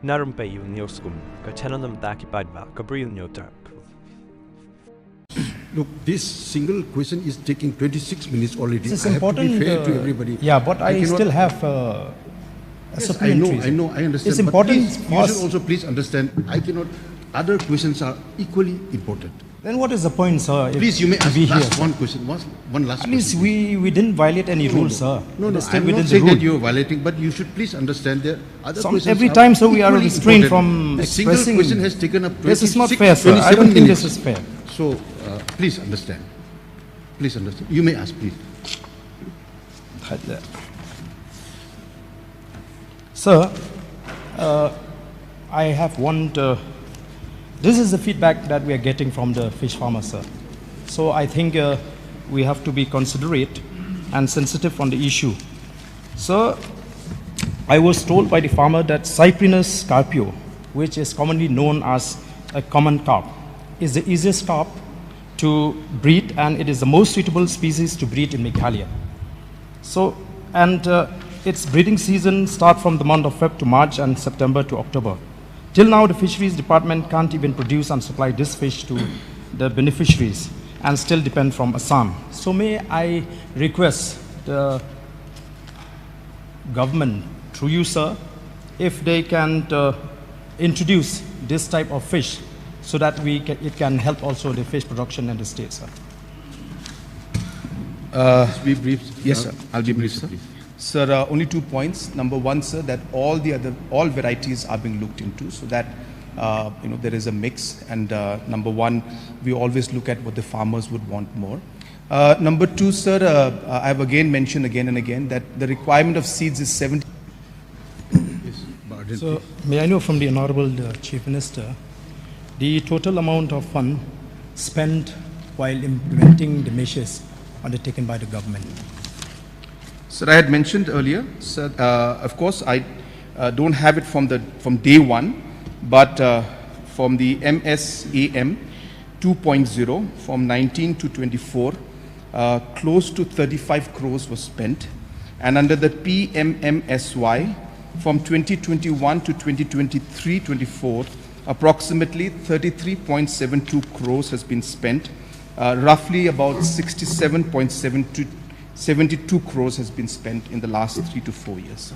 Na Rympei U paidbah, Bri U Hynñiewtrep. Look, this single question is taking 26 minutes already. This is I important. have to be fair to everybody. Yeah, but I still have a supplementary. I know, I understand. It's important. Please, you should also please understand, I cannot, other questions are equally important. Then what is the point, sir? Please, you may ask here, one question, one last At least question. we didn't violate any rules, sir. No, It is still I'm within not the saying rule. that you're violating, but you should please understand there other questions Every are time, sir, we are equally restrained important. from The single expressing. question has taken up 26, This is not fair, sir. I 27 don't think minutes. this is fair. So, please understand. Please understand. You may ask, please. Sir, I have one. This is the feedback that we are getting from the fish farmers, sir. So I think we have to be considerate and sensitive on the issue. Sir, I was told by the farmer that Cyprinus carpio, which is commonly known as a common carp, is the easiest carp to breed, and it is the most suitable species to breed in Meghalaya. So, and its breeding season starts from the month of Feb to March and September to October. Till now, the fisheries department can't even produce and supply this fish to the beneficiaries and still depend from Assam. So may I request the government, through you, sir, if they can introduce this type of fish so that it can help also the fish production in the state, sir. Be brief. Yes, sir. I'll be brief, sir. Sir, only 2 points. Number one, sir, that all varieties are being looked into, so that there is a mix. And number one, we always look at what the farmers would want more. Number two, sir, I have again mentioned again and again that the requirement of seeds is 70. Yes, so may I know from the Honorable Chief Minister the total amount of fund spent while implementing the measures undertaken by the government? Sir, I had mentioned earlier, sir, of course, I don't have it from day one, but from the MSAM 2.0, from 19 to 24, close to 35 crores was spent. And under the PMMSY, from 2021 to 2023-24, approximately 33.72 crores has been spent. Roughly about 67.72 crores has been spent in the last 3 to 4 years.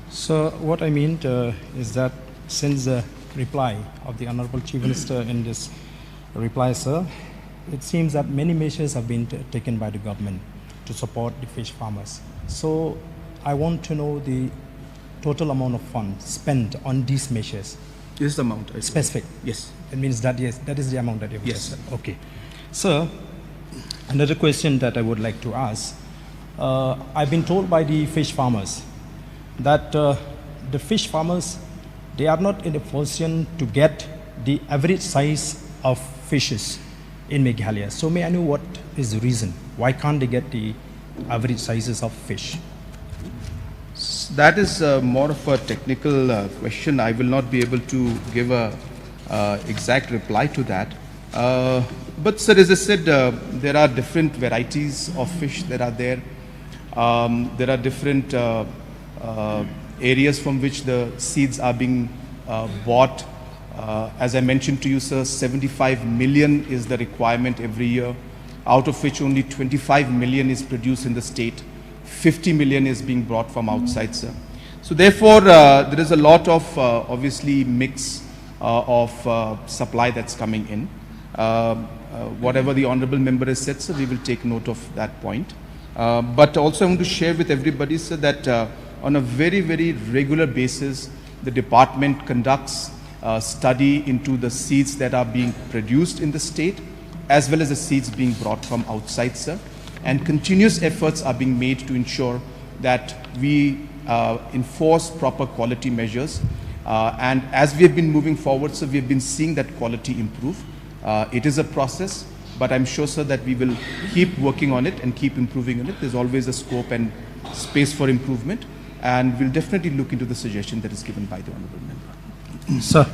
So what I mean is that since the reply of the Honorable Chief Minister in this reply, sir, it seems that many measures have been taken by the government to support the fish farmers. So I want to know the total amount of funds spent on these measures. This is the amount. Specific? Yes. It means that, yes, that is the amount that you have Yes. said. Okay. Sir, another question that I would like to ask. I've been told by the fish farmers that the fish farmers, they are not in a position to get the average size of fishes in Meghalaya. So may I know what is the reason? Why can't they get the average sizes of fish? That is more of a technical question. I will not be able to give a exact reply to that. But sir, as I said, there are different varieties of fish that are there. There are different areas from which the seeds are being bought. As I mentioned to you, sir, 75 million is the requirement every year, out of which only 25 million is produced in the state. 50 million is being brought from outside, sir. So therefore, there is a lot of obviously mix of supply that's coming in. Whatever the honorable member has said, sir, we will take note of that point. But also I want to share with everybody, sir, that on a very, very regular basis, the department conducts study into the seeds that are being produced in the state, as well as the seeds being brought from outside, sir. And continuous efforts are being made to ensure that we enforce proper quality measures. And as we have been moving forward, sir, we have been seeing that quality improve. It is a process, but I'm sure, sir, that we will keep working on it and keep improving on it. There's always a scope and space for improvement, and we'll definitely look into the suggestion that is given by the honorable member. Sir.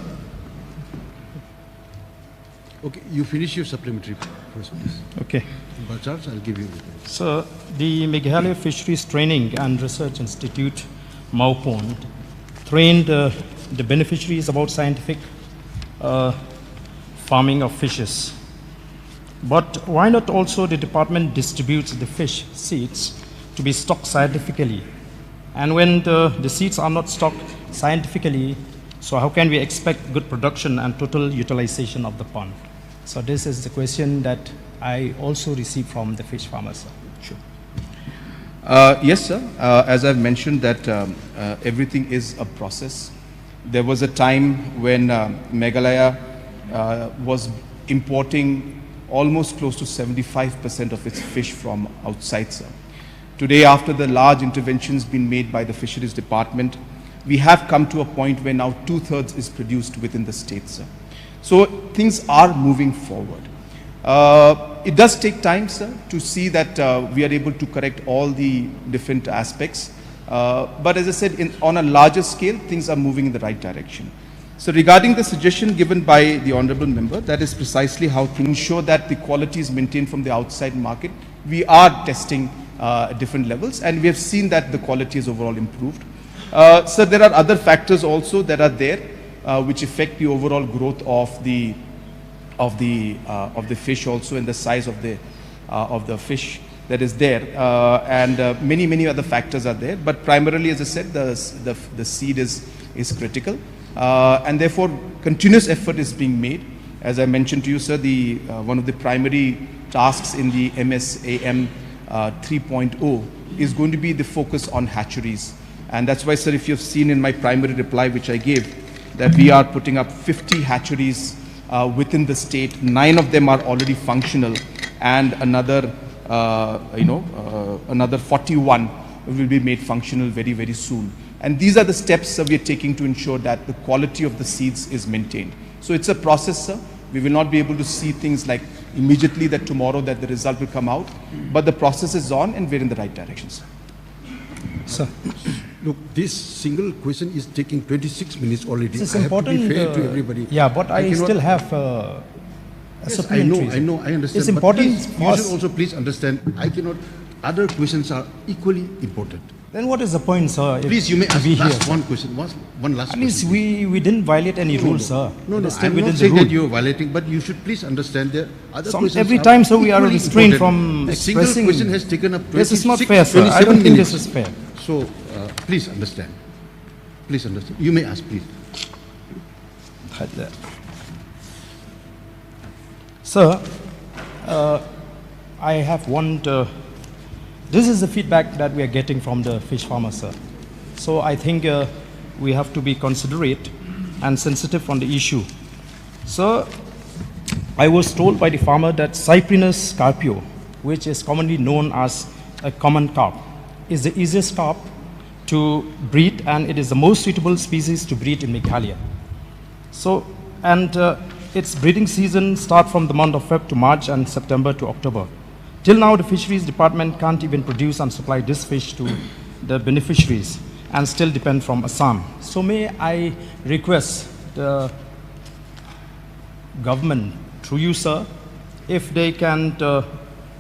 Okay, you finish your supplementary first, please. Okay. Bajaj, I'll give you. So the Meghalaya Fisheries Training and Research Institute, Maupond, trained the beneficiaries about scientific farming of fishes. But why not also the department distributes the fish seeds to be stocked scientifically? And when the seeds are not stocked scientifically, so how can we expect good production and total utilization of the pond? So this is the question that I also received from the fish farmers. Sure. Yes, sir. As I've mentioned that everything is a process. There was a time when Meghalaya was importing almost close to 75% of its fish from outside, sir. Today, after the large interventions been made by the fisheries department, we have come to a point where now 2/3 is produced within the state, sir. So things are moving forward. It does take time, sir, to see that we are able to correct all the different aspects. But as I said, on a larger scale, things are moving in the right direction. So regarding the suggestion given by the honorable member, that is precisely how to ensure that the quality is maintained from the outside market. We are testing different levels, and we have seen that the quality is overall improved. So there are other factors also that are there, which affect the overall growth of the fish also, and the size of the fish that is there, and many other factors are there. But primarily, as I said, the seed is critical, and therefore continuous effort is being made. As I mentioned to you, sir, one of the primary tasks in the MSAM 3.0 is going to be the focus on hatcheries. And that's why, sir, if you've seen in my primary reply which I gave, that we are putting up 50 hatcheries within the state. 9 of them are already functional, and another 41 will be made functional very soon. And these are the steps we are taking to ensure that the quality of the seeds is maintained. So it's a process, sir. We will not be able to see things like immediately that tomorrow that the result will come out, but the process is on and we're in the right direction, sir. Sir, Look, this single question is taking 26 minutes already. this is I have to important. be fair to everybody. Yeah, but I cannot- still have Yes, supplementaries. I know, I understand. It's but important please, for you us. should also please understand, I cannot, other questions are equally important. Then what is the point, sir? if Please, you may ask we here, last sir? one question, one last At least question. we didn't violate any rules, sir. No, It no, is still I'm within not the saying rule. that you're violating, but you should please understand that other questions Every are time, sir, we are equally restrained important. from The single expressing. question has taken up 26, This is not fair, sir. I 27 don't think minutes. this is fair. So, please understand. Please understand. You may ask, please. Sir, I have one. This is the feedback that we are getting from the fish farmers, sir. So I think we have to be considerate and sensitive on the issue. So I was told by the farmer that Cyprinus carpio, which is commonly known as a common carp, is the easiest carp to breed, and it is the most suitable species to breed in Meghalaya. So, and its breeding season starts from the month of Feb to March and September to October. Till now, the fisheries department can't even produce and supply this fish to the beneficiaries, and still depend from Assam. So may I request the government, through you, sir, if they can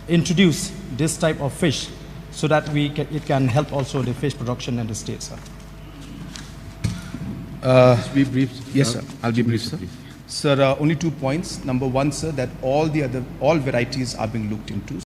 introduce this type of fish, so that it can help also the fish production in the state, sir. Be brief. Yes, sir. I'll be brief, Please, sir. please. Sir, only 2 points. Number one, sir, that all varieties are being looked into.